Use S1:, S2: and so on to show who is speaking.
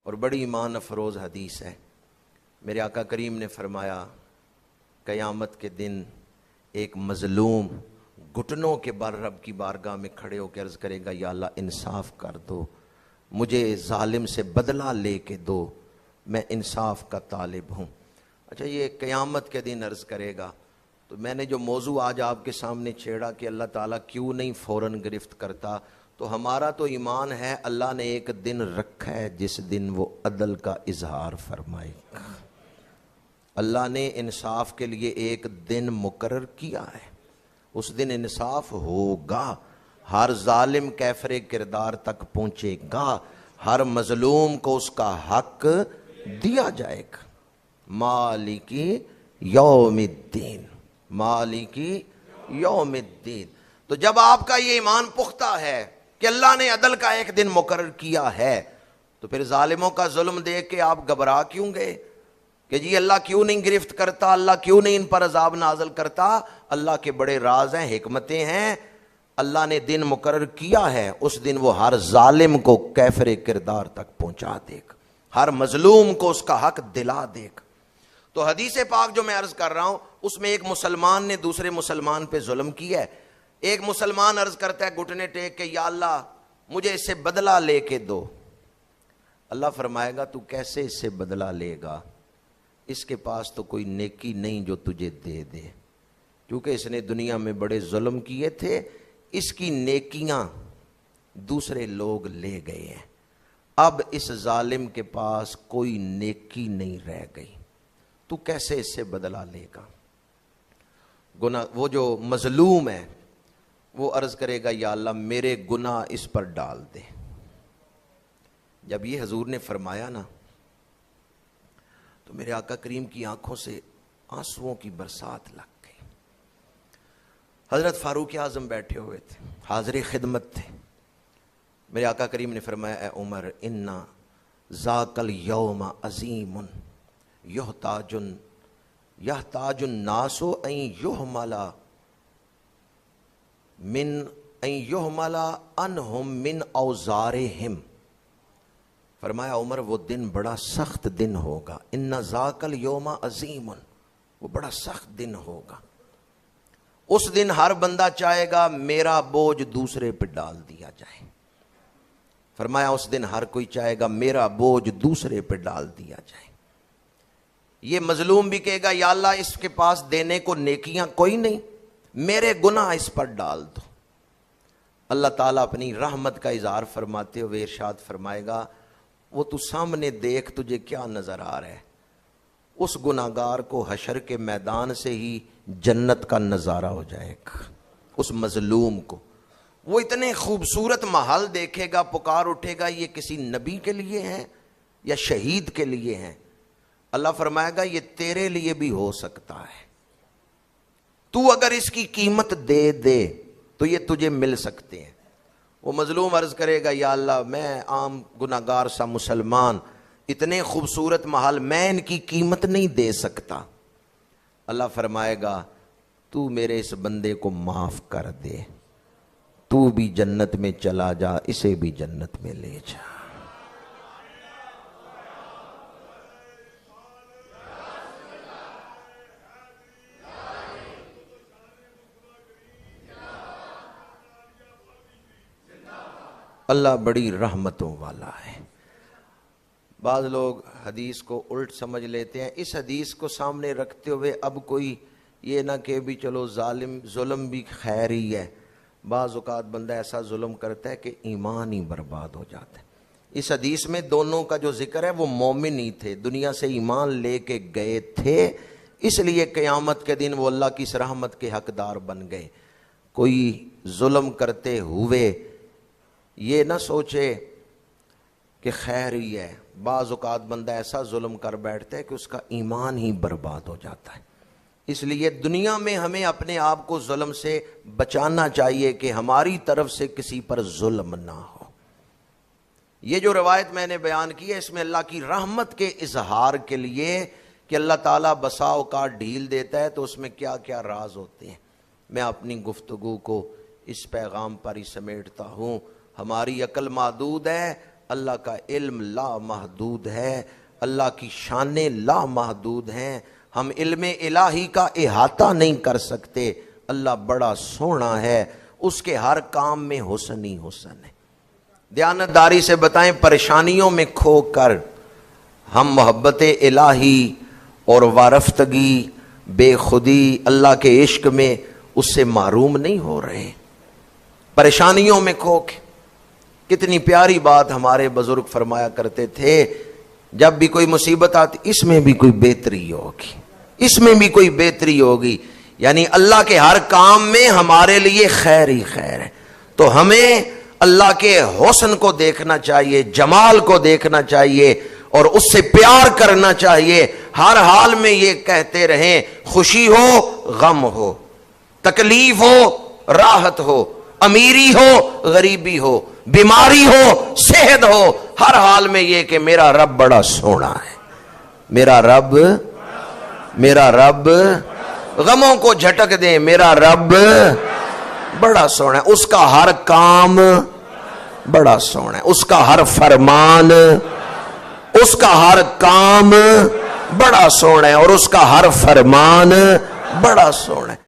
S1: اور بڑی ایمان افروز حدیث ہے۔ میرے آقا کریم نے فرمایا قیامت کے دن ایک مظلوم گھٹنوں کے بل رب کی بارگاہ میں کھڑے ہو کے عرض کرے گا، یا اللہ انصاف کر دو، مجھے ظالم سے بدلہ لے کے دو، میں انصاف کا طالب ہوں۔ اچھا، یہ قیامت کے دن عرض کرے گا، تو میں نے جو موضوع آج آپ کے سامنے چھیڑا کہ اللہ تعالیٰ کیوں نہیں فوراً گرفت کرتا، تو ہمارا تو ایمان ہے اللہ نے ایک دن رکھا ہے جس دن وہ عدل کا اظہار فرمائے گا۔ اللہ نے انصاف کے لیے ایک دن مقرر کیا ہے، اس دن انصاف ہوگا، ہر ظالم کیفر کردار تک پہنچے گا، ہر مظلوم کو اس کا حق دیا جائے گا۔ مالکی یوم الدین، مالکی یوم الدین۔ تو جب آپ کا یہ ایمان پختہ ہے کہ اللہ نے عدل کا ایک دن مقرر کیا ہے، تو پھر ظالموں کا ظلم دیکھ کے آپ گھبرا کیوں گئے کہ جی اللہ کیوں نہیں گرفت کرتا، اللہ کیوں نہیں ان پر عذاب نازل کرتا؟ اللہ کے بڑے راز ہیں، حکمتیں ہیں۔ اللہ نے دن مقرر کیا ہے، اس دن وہ ہر ظالم کو کیفر کردار تک پہنچا دے گا، ہر مظلوم کو اس کا حق دلا دے گا۔ تو حدیث پاک جو میں عرض کر رہا ہوں، اس میں ایک مسلمان نے دوسرے مسلمان پہ ظلم کیا ہے۔ ایک مسلمان عرض کرتا ہے گھٹنے ٹیک کے، یا اللہ مجھے اس سے بدلہ لے کے دو۔ اللہ فرمائے گا تو کیسے اس سے بدلہ لے گا؟ اس کے پاس تو کوئی نیکی نہیں جو تجھے دے دے، کیونکہ اس نے دنیا میں بڑے ظلم کیے تھے، اس کی نیکیاں دوسرے لوگ لے گئے ہیں، اب اس ظالم کے پاس کوئی نیکی نہیں رہ گئی، تو کیسے اس سے بدلہ لے گا؟ گناہ وہ جو مظلوم ہے وہ عرض کرے گا، یا اللہ میرے گناہ اس پر ڈال دے۔ جب یہ حضور نے فرمایا نا، تو میرے آقا کریم کی آنکھوں سے آنسوؤں کی برسات لگ گئی۔ حضرت فاروق اعظم بیٹھے ہوئے تھے، حاضر خدمت تھے۔ میرے آقا کریم نے فرمایا، اے عمر، انا ذاک الیوم عظیم یحتاج الناس ان یحمل عنہم من اوزارہم۔ فرمایا عمر وہ دن بڑا سخت دن ہوگا، ان ذاک الیوم عظیم، وہ بڑا سخت دن ہوگا۔ اس دن ہر بندہ چاہے گا میرا بوجھ دوسرے پہ ڈال دیا جائے۔ فرمایا اس دن ہر کوئی چاہے گا میرا بوجھ دوسرے پہ ڈال دیا جائے۔ یہ مظلوم بھی کہے گا، یا اللہ اس کے پاس دینے کو نیکیاں کوئی نہیں، میرے گناہ اس پر ڈال دو۔ اللہ تعالیٰ اپنی رحمت کا اظہار فرماتے ہوئے ارشاد فرمائے گا، وہ تو سامنے دیکھ تجھے کیا نظر آ رہا ہے؟ اس گناہگار کو حشر کے میدان سے ہی جنت کا نظارہ ہو جائے گا۔ اس مظلوم کو وہ اتنے خوبصورت محل دیکھے گا، پکار اٹھے گا یہ کسی نبی کے لیے ہیں یا شہید کے لیے ہیں؟ اللہ فرمائے گا یہ تیرے لیے بھی ہو سکتا ہے، تو اگر اس کی قیمت دے دے تو یہ تجھے مل سکتے ہیں۔ وہ مظلوم عرض کرے گا، یا اللہ میں عام گناہگار سا مسلمان، اتنے خوبصورت محل میں ان کی قیمت نہیں دے سکتا۔ اللہ فرمائے گا تو میرے اس بندے کو معاف کر دے، تو بھی جنت میں چلا جا، اسے بھی جنت میں لے جا۔ اللہ بڑی رحمتوں والا ہے۔ بعض لوگ حدیث کو الٹ سمجھ لیتے ہیں، اس حدیث کو سامنے رکھتے ہوئے اب کوئی یہ نہ کہ بھی چلو ظلم بھی خیر ہی ہے۔ بعض اوقات بندہ ایسا ظلم کرتا ہے کہ ایمان ہی برباد ہو جاتا ہے۔ اس حدیث میں دونوں کا جو ذکر ہے وہ مومن ہی تھے، دنیا سے ایمان لے کے گئے تھے، اس لیے قیامت کے دن وہ اللہ کی اس رحمت کے حقدار بن گئے۔ کوئی ظلم کرتے ہوئے یہ نہ سوچے کہ خیر ہی ہے، بعض اوقات بندہ ایسا ظلم کر بیٹھتا ہے کہ اس کا ایمان ہی برباد ہو جاتا ہے۔ اس لیے دنیا میں ہمیں اپنے آپ کو ظلم سے بچانا چاہیے کہ ہماری طرف سے کسی پر ظلم نہ ہو۔ یہ جو روایت میں نے بیان کی ہے، اس میں اللہ کی رحمت کے اظہار کے لیے کہ اللہ تعالیٰ بسا اوقات ڈھیل دیتا ہے تو اس میں کیا کیا راز ہوتے ہیں، میں اپنی گفتگو کو اس پیغام پر ہی سمیٹتا ہوں۔ ہماری عقل محدود ہے، اللہ کا علم لا محدود ہے، اللہ کی شانیں لا محدود ہیں، ہم علم الہی کا احاطہ نہیں کر سکتے۔ اللہ بڑا سونا ہے، اس کے ہر کام میں حسن ہی حسن ہے۔ دیانتداری سے بتائیں، پریشانیوں میں کھو کر ہم محبت الہی اور وارفتگی، بے خودی اللہ کے عشق میں اس سے محروم نہیں ہو رہے۔ پریشانیوں میں کھو کے، کتنی پیاری بات ہمارے بزرگ فرمایا کرتے تھے، جب بھی کوئی مصیبت آتی اس میں بھی کوئی بہتری ہوگی، اس میں بھی کوئی بہتری ہوگی، یعنی اللہ کے ہر کام میں ہمارے لیے خیر ہی خیر ہے۔ تو ہمیں اللہ کے حسن کو دیکھنا چاہیے، جمال کو دیکھنا چاہیے اور اس سے پیار کرنا چاہیے۔ ہر حال میں یہ کہتے رہیں، خوشی ہو غم ہو، تکلیف ہو راحت ہو، امیری ہو غریبی ہو، بیماری ہو صحت ہو، ہر حال میں یہ کہ میرا رب بڑا سونا ہے، میرا رب غموں کو جھٹک دے، میرا رب بڑا سونا ہے، اس کا ہر کام بڑا سونا ہے، اس کا ہر فرمان، اس کا ہر کام بڑا سونا ہے اور اس کا ہر فرمان بڑا سونا ہے۔